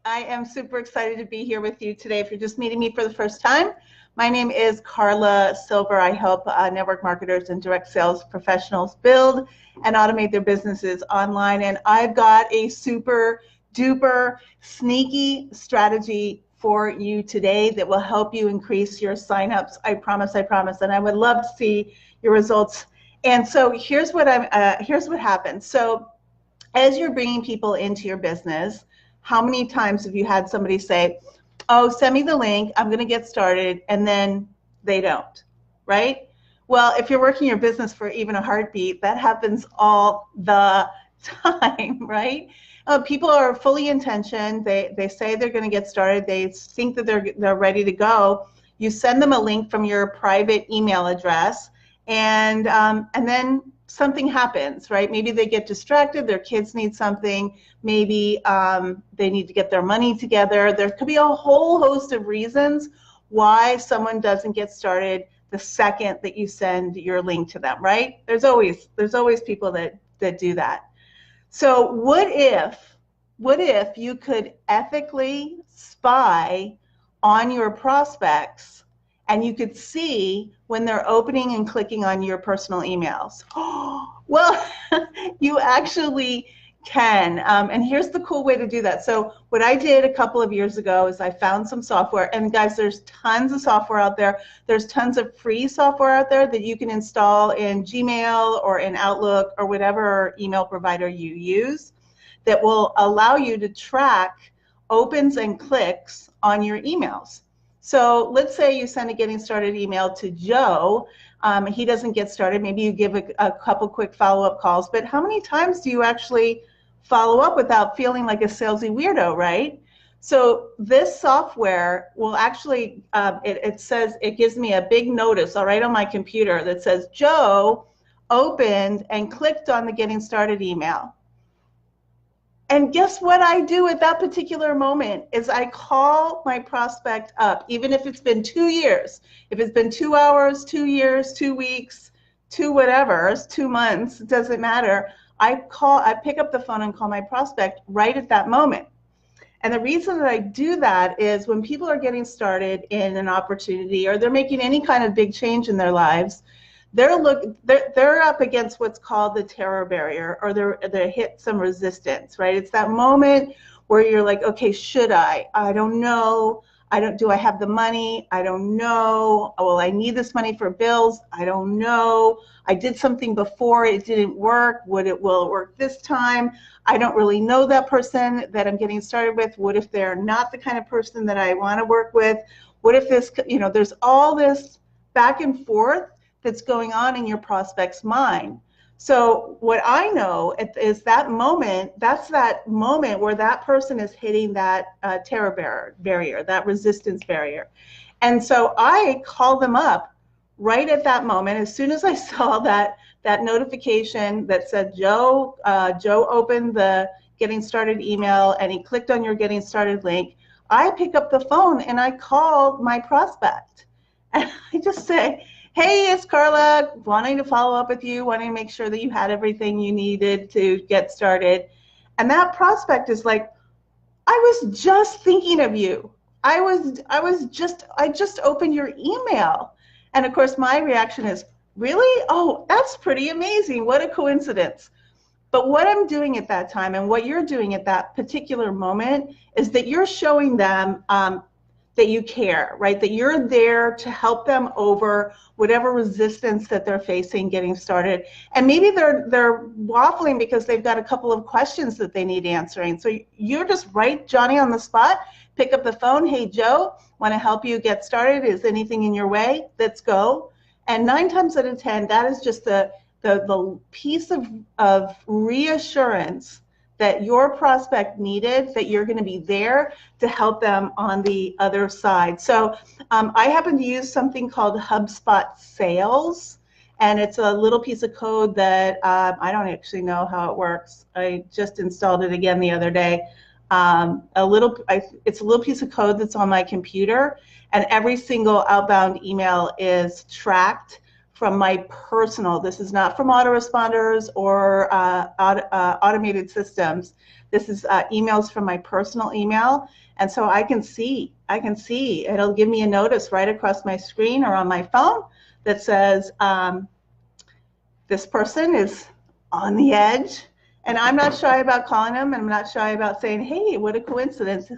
I am super excited to be here with you today. If you're just meeting me for the first time, my name is Carla Silver. I help network marketers and direct sales professionals build and automate their businesses online. And I've got a super duper sneaky strategy for you today that will help you increase your signups. I promise, and I would love to see your results. And so here's what happens. So as you're bringing people into your business, how many times have you had somebody say, oh, send me the link, I'm going to get started, and then they don't, right? Well, if you're working your business for even a heartbeat, that happens all the time, right? People are fully intentioned. They say they're going to get started. They think that they're ready to go. You send them a link from your private email address, and then something happens, right? Maybe they get distracted, their kids need something, maybe they need to get their money together. There could be a whole host of reasons why someone doesn't get started the second that you send your link to them, right? There's always people that do that. So what if you could ethically spy on your prospects and you could see when they're opening and clicking on your personal emails? Well, you actually can. And here's the cool way to do that. So what I did a couple of years ago is I found some software. And guys, there's tons of software out there. There's tons of free software out there that you can install in Gmail or in Outlook or whatever email provider you use that will allow you to track opens and clicks on your emails. So let's say you send a getting started email to Joe. He doesn't get started. Maybe you give a couple quick follow-up calls, but how many times do you actually follow up without feeling like a salesy weirdo, right? So this software will actually, it gives me a big notice right on my computer that says Joe opened and clicked on the getting started email. And guess what I do at that particular moment is I call my prospect up, even if it's been 2 years, if it's been 2 hours, 2 years, 2 weeks, 2 whatever, 2 months, it doesn't matter. I pick up the phone and call my prospect right at that moment. And the reason that I do that is when people are getting started in an opportunity or they're making any kind of big change in their lives, they're up against what's called the terror barrier, or they hit some resistance, right? It's that moment where you're like, okay, should I? I don't know. Do I have the money? I don't know. Well, I need this money for bills. I don't know. I did something before, it didn't work. Will it work this time? I don't really know that person that I'm getting started with. What if they're not the kind of person that I want to work with? What if this, there's all this back and forth that's going on in your prospect's mind. So what I know is that moment, that's that moment where that person is hitting that terror barrier, that resistance barrier. And so I call them up right at that moment. As soon as I saw that notification that said Joe opened the getting started email and he clicked on your getting started link, I pick up the phone and I call my prospect. And I just say, hey, it's Carla, wanting to follow up with you, wanting to make sure that you had everything you needed to get started. And that prospect is like, I was just thinking of you. I just opened your email. And of course, my reaction is, really? Oh, that's pretty amazing. What a coincidence. But what I'm doing at that time and what you're doing at that particular moment is that you're showing them that you care, right? That you're there to help them over whatever resistance that they're facing getting started. And maybe they're waffling because they've got a couple of questions that they need answering. So you're just right, Johnny, on the spot, pick up the phone. Hey, Joe, want to help you get started? Is anything in your way? Let's go. And 9 times out of 10, that is just the piece of reassurance that your prospect needed, that you're going to be there to help them on the other side. So I happen to use something called HubSpot Sales, and it's a little piece of code that I don't actually know how it works. I just installed it again the other day. It's a little piece of code that's on my computer, and every single outbound email is tracked from my personal. This is not from autoresponders or automated systems. This is emails from my personal email. And so I can see, it'll give me a notice right across my screen or on my phone that says, this person is on the edge. And I'm not shy about calling them, and I'm not shy about saying, hey, what a coincidence.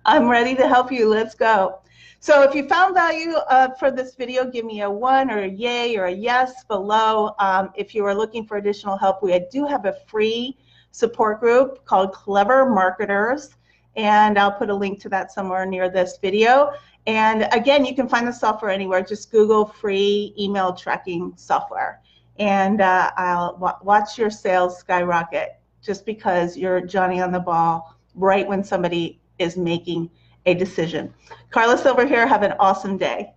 I'm ready to help you. Let's go. So if you found value for this video, give me a 1 or a yay or a yes below. If you are looking for additional help, we do have a free support group called Clever Marketers, and I'll put a link to that somewhere near this video. And again, you can find the software anywhere. Just Google free email tracking software. And I'll watch your sales skyrocket just because you're Johnny on the ball right when somebody is making a decision. Carla Silver here. Have an awesome day.